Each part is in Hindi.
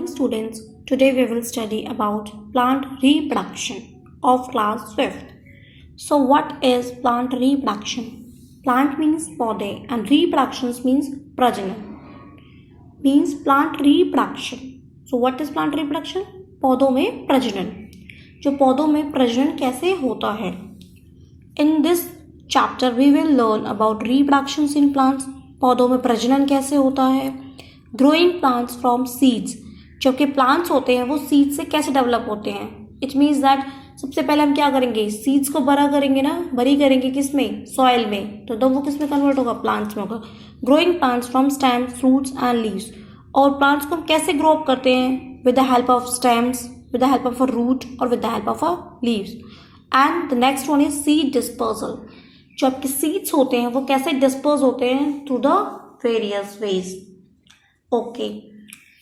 morning, students. Today we will study about plant reproduction of class 5th. So what is plant reproduction? Plant means पौधे and reproductions means प्रजनन. Means plant reproduction. So what is plant reproduction? पौधों में प्रजनन. जो पौधों में प्रजनन कैसे होता है? In this chapter we will learn about reproductions in plants. पौधों में प्रजनन कैसे होता है? Growing plants from seeds. जबकि प्लांट्स होते हैं वो सीड से कैसे डेवलप होते हैं. इट मीन्स दैट सबसे पहले हम क्या करेंगे, सीड्स को बड़ा करेंगे ना, बड़ी करेंगे किस में, सॉइल में. तो वो किस में कन्वर्ट होगा, प्लांट्स में होगा. Growing plants from stem, fruits and leaves. और प्लांट्स को कैसे ग्रो अप करते हैं, with the help of stems, with the help of a root और with the help of a leaves. And the next one is seed dispersal. जो आपके सीड्स होते हैं वो कैसे डिस्पर्स होते हैं, through the various ways. Okay,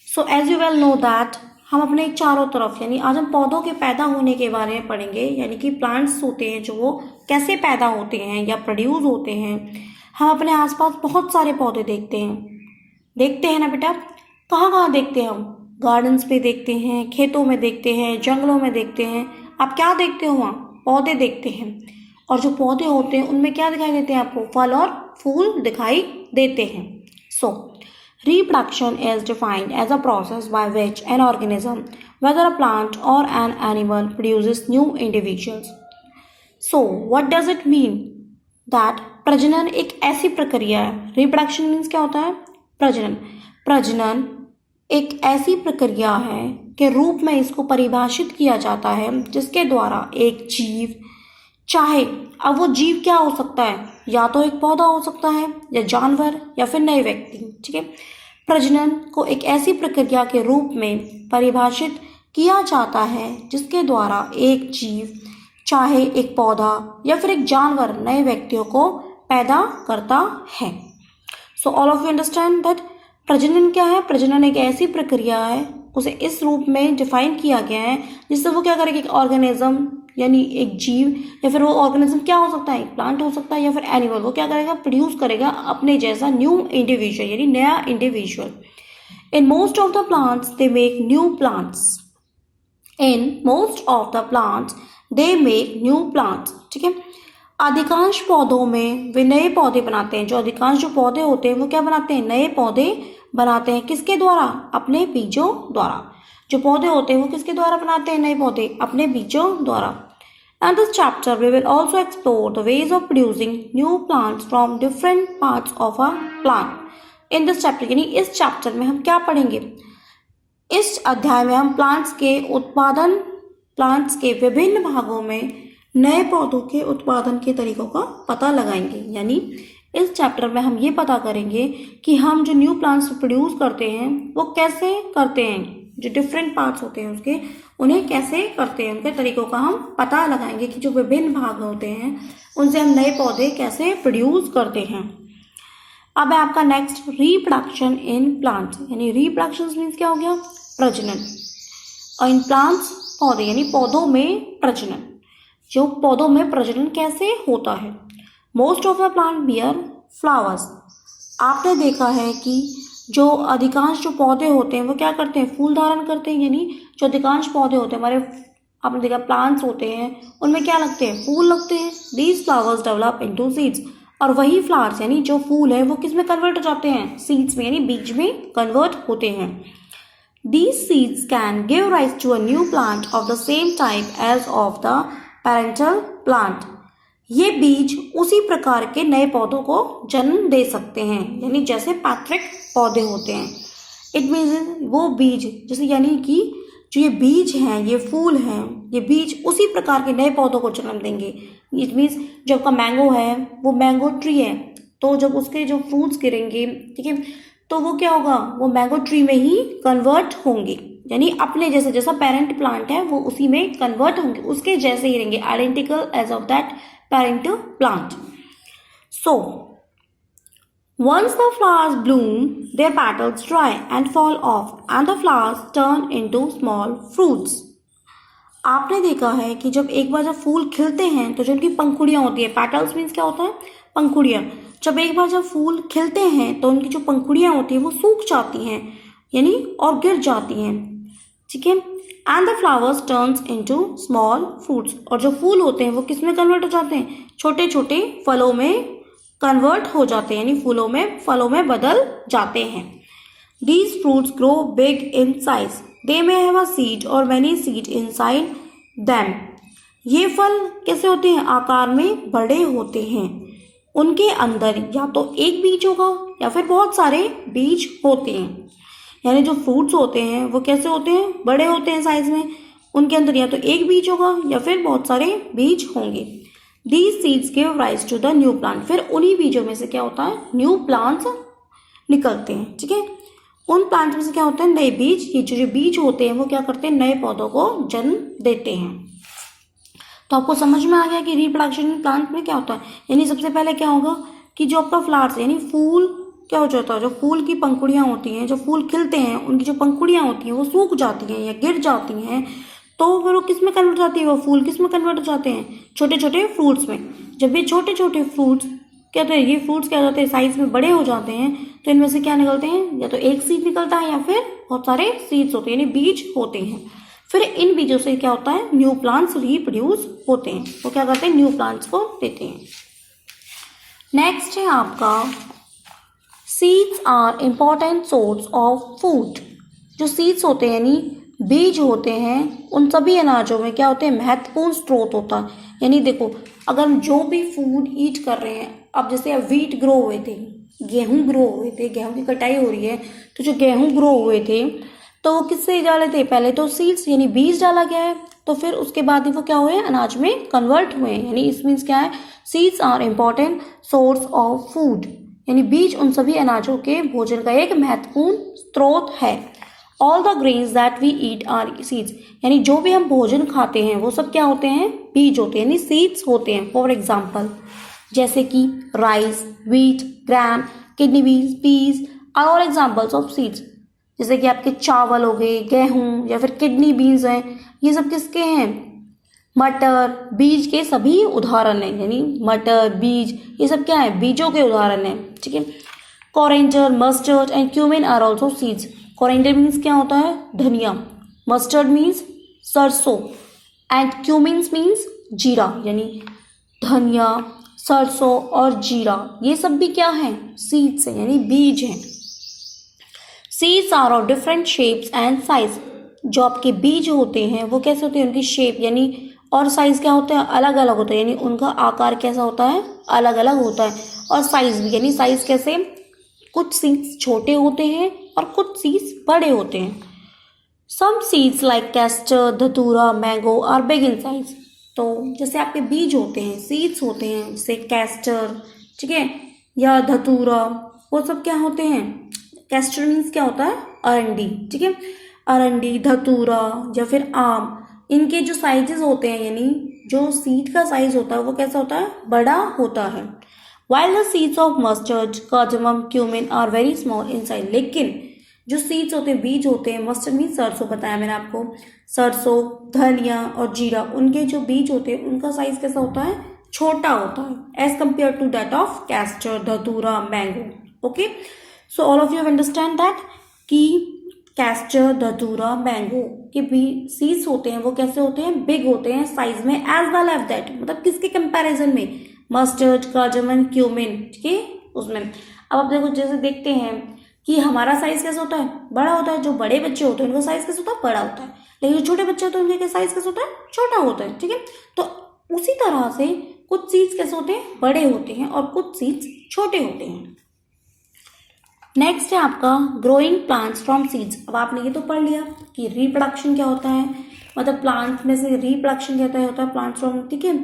so as you well know that हम अपने चारों तरफ, यानी आज हम पौधों के पैदा होने के बारे में पढ़ेंगे, यानी कि प्लांट्स होते हैं जो वो कैसे पैदा होते हैं या प्रोड्यूस होते हैं. हम अपने आसपास बहुत सारे पौधे देखते हैं ना बेटा. कहाँ कहाँ देखते हैं हम, गार्डन्स पे देखते हैं, खेतों में देखते हैं, जंगलों में देखते हैं. आप क्या देखते हो वहाँ, पौधे देखते हैं. और जो पौधे होते हैं उनमें क्या दिखाई देते हैं आपको, फल और फूल दिखाई देते हैं. सो reproduction is defined as a process by which an organism, whether a plant or an animal, produces new individuals. So what does it mean? That प्रजनन एक ऐसी प्रक्रिया है. reproduction means क्या होता है, प्रजनन. प्रजनन एक ऐसी प्रक्रिया है के रूप में इसको परिभाषित किया जाता है जिसके द्वारा एक जीव, चाहे अब वो जीव क्या हो सकता है, या तो एक पौधा हो सकता है, या जानवर, या फिर नए व्यक्ति. ठीक है, प्रजनन को एक ऐसी प्रक्रिया के रूप में परिभाषित किया जाता है जिसके द्वारा एक जीव, चाहे एक पौधा या फिर एक जानवर, नए व्यक्तियों को पैदा करता है. सो all of you understand that प्रजनन क्या है. प्रजनन एक ऐसी प्रक्रिया है, उसे इस रूप में डिफाइन किया गया है जिससे वो क्या करेगा, एक ऑर्गेनिज्म यानी एक जीव, या फिर वो ऑर्गेनिज्म क्या हो सकता है, एक प्लांट हो सकता है या फिर एनिमल, वो क्या करेगा, प्रोड्यूस करेगा अपने जैसा न्यू इंडिविजुअल, यानी नया individual. In most of the plants they make new plants. In most of the plants they make new plants. ठीक है, अधिकांश पौधों में वे नए पौधे बनाते हैं. जो अधिकांश जो पौधे होते हैं वो क्या बनाते हैं, नए पौधे बनाते हैं. किसके द्वारा, अपने बीजों द्वारा. जो पौधे होते हैं वो किसके द्वारा बनाते हैं, नए पौधे अपने बीजों द्वारा. In this chapter we will also explore the ways of producing new plants from different parts of a plant. In this chapter यानी इस चैप्टर में हम क्या पढ़ेंगे, इस अध्याय में हम प्लांट्स के विभिन्न भागों में नए पौधों के उत्पादन के तरीकों का पता लगाएंगे. यानी इस चैप्टर में हम ये पता करेंगे कि हम जो न्यू प्लांट्स प्रोड्यूस करते हैं वो कैसे करते हैं, जो डिफरेंट पार्ट्स होते हैं उसके, उन्हें कैसे करते हैं, उनके तरीकों का हम पता लगाएंगे कि जो विभिन्न भाग होते हैं उनसे हम नए पौधे कैसे प्रोड्यूस करते हैं. अब है आपका नेक्स्ट, रिप्रोडक्शन इन प्लांट्स. यानी रिप्रोडक्शन मीन्स क्या हो गया, प्रजनन. और इन प्लांट्स, पौधे यानी पौधों में प्रजनन. जो पौधों में प्रजनन कैसे होता है. Most of the plant beer flowers. आपने देखा है कि जो अधिकांश जो पौधे होते हैं वो क्या करते हैं, फूल धारण करते हैं. यानी जो अधिकांश पौधे होते हैं हमारे, आपने देखा प्लांट्स होते हैं उनमें क्या लगते हैं, फूल लगते हैं. These flowers develop into seeds. और वही फ्लावर्स यानी जो फूल है वो किस में कन्वर्ट हो जाते हैं, सीड्स में, यानी बीज में कन्वर्ट होते हैं. These seeds can give rise to a new plant of the same type as of the parental plant. ये बीज उसी प्रकार के नए पौधों को जन्म दे सकते हैं, यानी जैसे पैट्रिक पौधे होते हैं. इट मीन्स वो बीज जैसे, यानी कि जो ये बीज हैं, ये फूल हैं, ये बीज उसी प्रकार के नए पौधों को जन्म देंगे. इट मीन्स जब आपका मैंगो है वो मैंगो ट्री है, तो जब उसके जो फ्रूट्स गिरेंगे, ठीक है, तो वो क्या होगा, वो मैंगो ट्री में ही कन्वर्ट होंगे. यानी अपने जैसे, जैसा पेरेंट प्लांट है वो उसी में कन्वर्ट होंगे, उसके जैसे ही रहेंगे, identical as of that parent plant. So once the flowers bloom, their petals dry and fall off and the flowers turn into small fruits. आपने देखा है कि जब एक बार जब फूल खिलते हैं तो जो उनकी पंखुड़ियाँ होती है, पेटल्स मीन्स क्या होता है, पंखुड़ियाँ. जब एक बार जब फूल खिलते हैं तो उनकी जो पंखुड़ियाँ होती हैं वो सूख जाती हैं यानी और गिर जाती हैं, ठीक है। And the flowers turns into small fruits, और जो फूल होते हैं वो किस में कन्वर्ट हो जाते हैं, छोटे छोटे फलों में कन्वर्ट हो जाते हैं, यानी फलों में बदल जाते हैं। These fruits grow big in size. They may have a seed or many seed inside them. ये फल कैसे होते हैं, आकार में बड़े होते हैं, उनके अंदर या तो एक बीज होगा या फिर बहुत सारे बीज होते हैं। यानी जो फ्रूट्स होते हैं वो कैसे होते हैं, बड़े होते हैं साइज में, उनके अंदर या तो एक बीज होगा या फिर बहुत सारे बीज होंगे। These seeds give rise to the new plant. फिर उन्हीं बीजों में से क्या होता है, न्यू प्लांट्स निकलते हैं, ठीक है। उन प्लांट्स में से क्या होता है, नए बीज, ये जो बीज होते हैं वो क्या करते हैं, नए पौधों को जन्म देते हैं। तो आपको समझ में आ गया कि रिप्रोडक्शन प्लांट में क्या होता है। यानी सबसे पहले क्या होगा कि जो आपका फ्लावर्स यानी फूल क्या हो जाता है, जो फूल की पंखुड़ियाँ होती हैं, जो फूल खिलते हैं उनकी जो पंखुड़ियाँ होती हैं वो सूख जाती हैं या गिर जाती हैं, तो फिर वो किस में कन्वर्ट हो जाती है, वो फूल किस में कन्वर्ट हो जाते हैं, छोटे छोटे फ्रूट्स में। जब ये छोटे छोटे फ्रूट्स क्या होते हैं, ये फ्रूट्स क्या होते हैं, साइज में बड़े हो जाते हैं, तो इनमें से क्या निकलते हैं, या तो एक सीड निकलता है या फिर बहुत सारे सीड्स होते हैं, यानी बीज होते हैं। फिर इन बीजों से क्या होता है, न्यू प्लांट्स रिप्रोड्यूस होते हैं, वो क्या करते हैं, न्यू प्लांट्स को देते हैं। नेक्स्ट है आपका seeds are important source of food. जो सीड्स होते हैं यानी बीज होते हैं, उन सभी अनाजों में क्या होते हैं, महत्वपूर्ण स्रोत होता है। यानी देखो, अगर हम जो भी फूड ईट कर रहे हैं, अब जैसे अब व्हीट ग्रो हुए थे, गेहूं ग्रो हुए थे, गेहूं की कटाई हो रही है, तो जो गेहूं ग्रो हुए थे तो वो किससे डाले थे, पहले तो सीड्स यानी बीज डाला गया है, तो फिर उसके बाद ही वो क्या हुए, अनाज में कन्वर्ट हुए हैं। यानी इस मीन्स क्या है, seeds are important source of food, यानी बीज उन सभी अनाजों के भोजन का एक महत्वपूर्ण स्रोत है। All the grains that we eat are seeds, यानी जो भी हम भोजन खाते हैं वो सब क्या होते हैं, बीज होते हैं, यानी सीड्स होते हैं। फॉर एग्जाम्पल जैसे कि rice, wheat, gram, kidney beans, peas are all examples of seeds. जैसे कि आपके चावल हो गए, गेहूं या फिर किडनी बीन्स हैं, ये सब किसके हैं, मटर, बीज के सभी उदाहरण हैं। यानी मटर, बीज ये सब क्या है, बीजों के उदाहरण हैं, ठीक है। Coriander, mustard and cumin are also seeds. Coriander means क्या होता है, धनिया, मस्टर्ड मीन्स सरसों, एंड क्यूमिन्स मीन्स जीरा, यानी धनिया, सरसों और जीरा ये सब भी क्या है, सीड्स हैं, यानी बीज हैं। Seeds are of different shapes and size. जो आपके बीज होते हैं वो कैसे होते हैं, उनकी शेप यानी और साइज क्या होता है, अलग अलग होता है, यानी उनका आकार कैसा होता है, अलग अलग होता है। और साइज भी, यानी साइज कैसे, कुछ सीड्स छोटे होते हैं और कुछ सीड्स बड़े होते हैं। Some seeds like castor, datura, mango are big in size. तो जैसे आपके बीज होते हैं, सीड्स होते हैं, जैसे कैस्टर, ठीक है, या धतूरा, वो सब क्या होते हैं, कैस्टर मीन्स क्या होता है, अरंडी, ठीक है, अरंडी, धतूरा या फिर आम, इनके जो साइजेस होते हैं यानी जो सीड का साइज होता है वो कैसा होता है, बड़ा होता है। While the seeds of mustard, cardamom, cumin are very small in size, लेकिन जो सीड्स होते हैं, बीज होते हैं, मस्टर्ड मीन्स सरसों, बताया मैंने आपको, सरसों, धनिया और जीरा, उनके जो बीज होते हैं उनका साइज कैसा होता है, छोटा होता है as compared to that of castor, datura, mango. Okay, so all of you understand that कि कैस्टर, धतूरा, मैंगो के भी सीड्स होते हैं वो कैसे होते हैं, बिग होते हैं साइज में, एज वेल एज दैट, मतलब किसके कंपैरिजन में, मस्टर्ड, कार्डमम, क्यूमिन, ठीक है, उसमें। अब आप देखो, जैसे देखते हैं कि हमारा साइज कैसा होता है, बड़ा होता है, जो बड़े बच्चे होते हैं उनका साइज कैसा होता है, बड़ा होता है, लेकिन जो छोटे बच्चे होते हैं उनके साइज कैसा होता है, छोटा होता है, ठीक है। तो उसी तरह से कुछ सीड्स कैसे होते हैं, बड़े होते हैं और कुछ सीड्स छोटे होते हैं। नेक्स्ट है आपका ग्रोइंग प्लांट्स फ्रॉम सीड्स। अब आपने ये तो पढ़ लिया कि रिप्रोडक्शन क्या होता है, मतलब प्लांट में से रिप्रोडक्शन क्या होता है प्लांट्स फ्रॉम, ठीक है।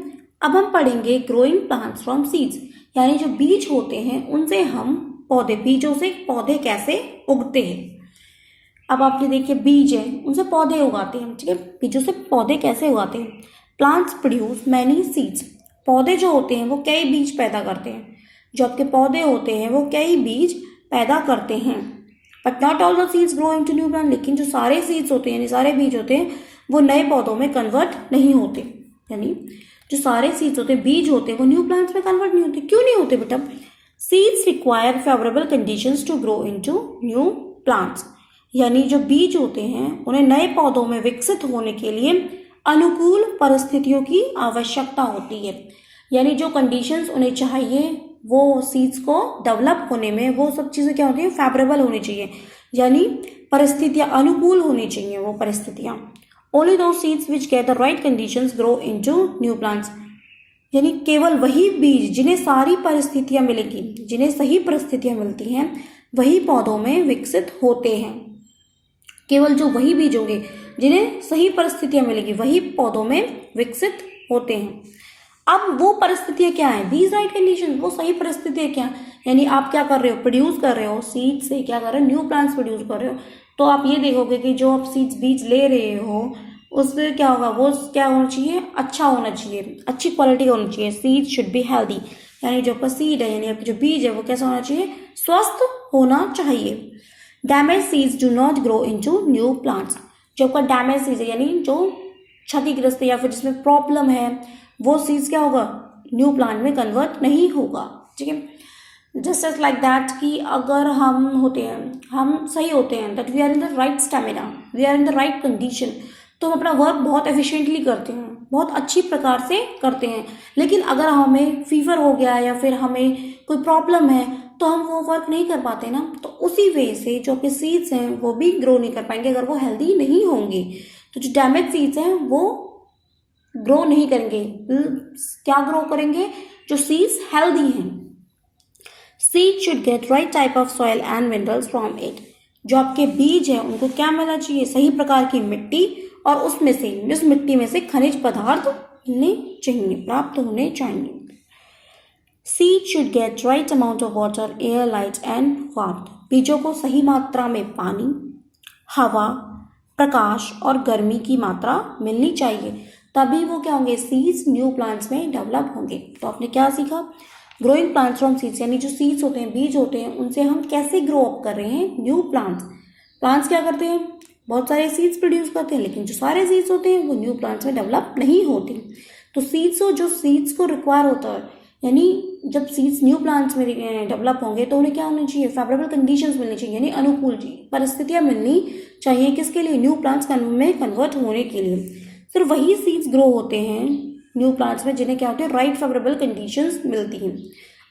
अब हम पढ़ेंगे ग्रोइंग प्लांट्स फ्रॉम सीड्स, यानी जो बीज होते हैं उनसे हम पौधे, बीजों से पौधे कैसे उगते हैं। अब आपने देखिए बीज है, उनसे पौधे उगाते हैं, ठीक है, बीजों से पौधे कैसे उगाते हैं। प्लांट्स प्रोड्यूस मैनी सीड्स, पौधे जो होते हैं वो कई बीज पैदा करते हैं, जो आपके पौधे होते हैं वो कई बीज पैदा करते हैं। But not all the seeds grow into new plant, लेकिन जो सारे सीड्स होते हैं यानी सारे बीज होते हैं वो नए पौधों में कन्वर्ट नहीं होते, यानी जो सारे सीड्स होते हैं, बीज होते हैं, वो न्यू प्लांट्स में कन्वर्ट नहीं होते। क्यों नहीं होते बेटा, seeds require favourable conditions to grow into new plants, यानी जो बीज होते हैं उन्हें नए पौधों में विकसित होने के लिए अनुकूल परिस्थितियों की आवश्यकता होती है। यानी जो कंडीशंस उन्हें चाहिए वो सीड्स को डेवलप होने में, वो सब चीज़ें क्या होती है, फेवरेबल होनी चाहिए, यानी परिस्थितियाँ अनुकूल होनी चाहिए वो परिस्थितियाँ। ओनली दो seeds which get the right conditions grow into new plants, यानी केवल वही बीज जिन्हें सारी परिस्थितियाँ मिलेगी, जिन्हें सही परिस्थितियाँ मिलती हैं, वही पौधों में विकसित होते हैं। केवल जो वही बीज होंगे जिन्हें सही परिस्थितियाँ मिलेगी, वही पौधों में विकसित होते हैं। अब वो परिस्थितियाँ क्या है, दीज राइट कंडीशन, वो सही परिस्थितियाँ क्या, यानी आप क्या कर रहे हो, प्रोड्यूस कर रहे हो सीड से, क्या कर रहे हो, न्यू प्लांट्स प्रोड्यूस कर रहे हो। तो आप ये देखोगे कि जो आप सीड्स बीज ले रहे हो उसमें क्या होगा, वो क्या होना चाहिए, अच्छा होना चाहिए, अच्छी क्वालिटी का होना चाहिए। सीड शुड बी हेल्दी, यानी जो आपका सीड है, यानी आपका जो बीज है वो कैसा होना चाहिए, स्वस्थ होना चाहिए। Damage seeds do not grow into new plants, जो आपका डैमेज सीड्स है, यानी जो क्षतिग्रस्त है या फिर जिसमें प्रॉब्लम है, वो सीड्स क्या होगा, न्यू प्लांट में कन्वर्ट नहीं होगा। ठीक है, जस्ट एज लाइक दैट कि अगर हम होते हैं, हम सही होते हैं, that we are in the right stamina, we are in the right condition, तो हम अपना वर्क बहुत एफिशिएंटली करते हैं, बहुत अच्छी प्रकार से करते हैं। लेकिन अगर हमें फीवर हो गया या फिर हमें कोई प्रॉब्लम है तो हम वो वर्क नहीं कर पाते ना, तो उसी वे से जो आपके सीड्स हैं वो भी ग्रो नहीं कर पाएंगे अगर वो हेल्दी नहीं होंगे। तो जो डैमेज सीड्स हैं वो ग्रो नहीं करेंगे, क्या ग्रो करेंगे, जो सीड्स हेल्दी हैं। Seed should get right type of soil and minerals from it, जो आपके बीज हैं उनको क्या मिलना चाहिए, सही प्रकार की मिट्टी, और उसमें से, उस मिट्टी में से खनिज पदार्थ मिलने चाहिए, प्राप्त होने चाहिए। Seed should get right amount of water, air, light and warmth, बीजों को सही मात्रा में पानी, हवा, प्रकाश और गर्मी की मात्रा मिलनी चाहिए, तभी वो क्या होंगे, सीड्स न्यू प्लांट्स में डेवलप होंगे। तो आपने क्या सीखा, ग्रोइंग प्लांट्स फ्रॉम सीड्स, यानी जो सीड्स होते हैं, बीज होते हैं, उनसे हम कैसे ग्रो अप कर रहे हैं न्यू प्लांट्स। प्लांट्स क्या करते हैं, बहुत सारे सीड्स प्रोड्यूस करते हैं, लेकिन जो सारे सीड्स होते हैं वो न्यू प्लांट्स में डेवलप नहीं होते। तो सीड्स हो, जो सीड्स को रिक्वायर होता है, यानी जब सीड्स न्यू प्लांट्स में डेवलप होंगे तो उन्हें क्या होना चाहिए, फेवरेबल कंडीशंस मिलनी चाहिए, यानी अनुकूल परिस्थितियाँ मिलनी चाहिए, किसके लिए, न्यू प्लांट्स में कन्वर्ट होने के लिए। सिर्फ वही सीड्स ग्रो होते हैं न्यू प्लांट्स में जिन्हें क्या होते हैं, राइट फेवरेबल कंडीशंस मिलती हैं।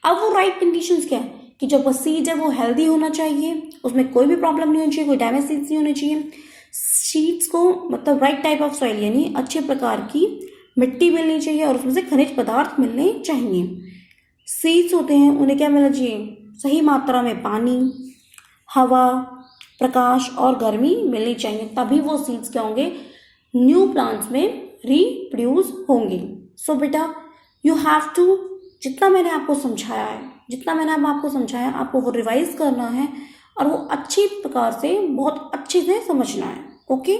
अब वो राइट कंडीशंस क्या है कि जो सीड है वो हेल्दी होना चाहिए, उसमें कोई भी प्रॉब्लम नहीं होनी चाहिए, कोई डैमेज सीड्स नहीं होने चाहिए। सीड्स को मतलब राइट टाइप ऑफ सॉइल, यानी अच्छे प्रकार की मिट्टी मिलनी चाहिए और उसमें से खनिज पदार्थ मिलने चाहिए। सीड्स होते हैं उन्हें क्या मिलना चाहिए, सही मात्रा में पानी, हवा, प्रकाश और गर्मी मिलनी चाहिए, तभी वो सीड्स क्या होंगे, न्यू प्लांट्स में रिप्रोड्यूस होंगे। सो बेटा यू हैव टू, जितना मैंने आपको समझाया आपको वो रिवाइज करना है और वो अच्छी प्रकार से, बहुत अच्छे से समझना है। ओके।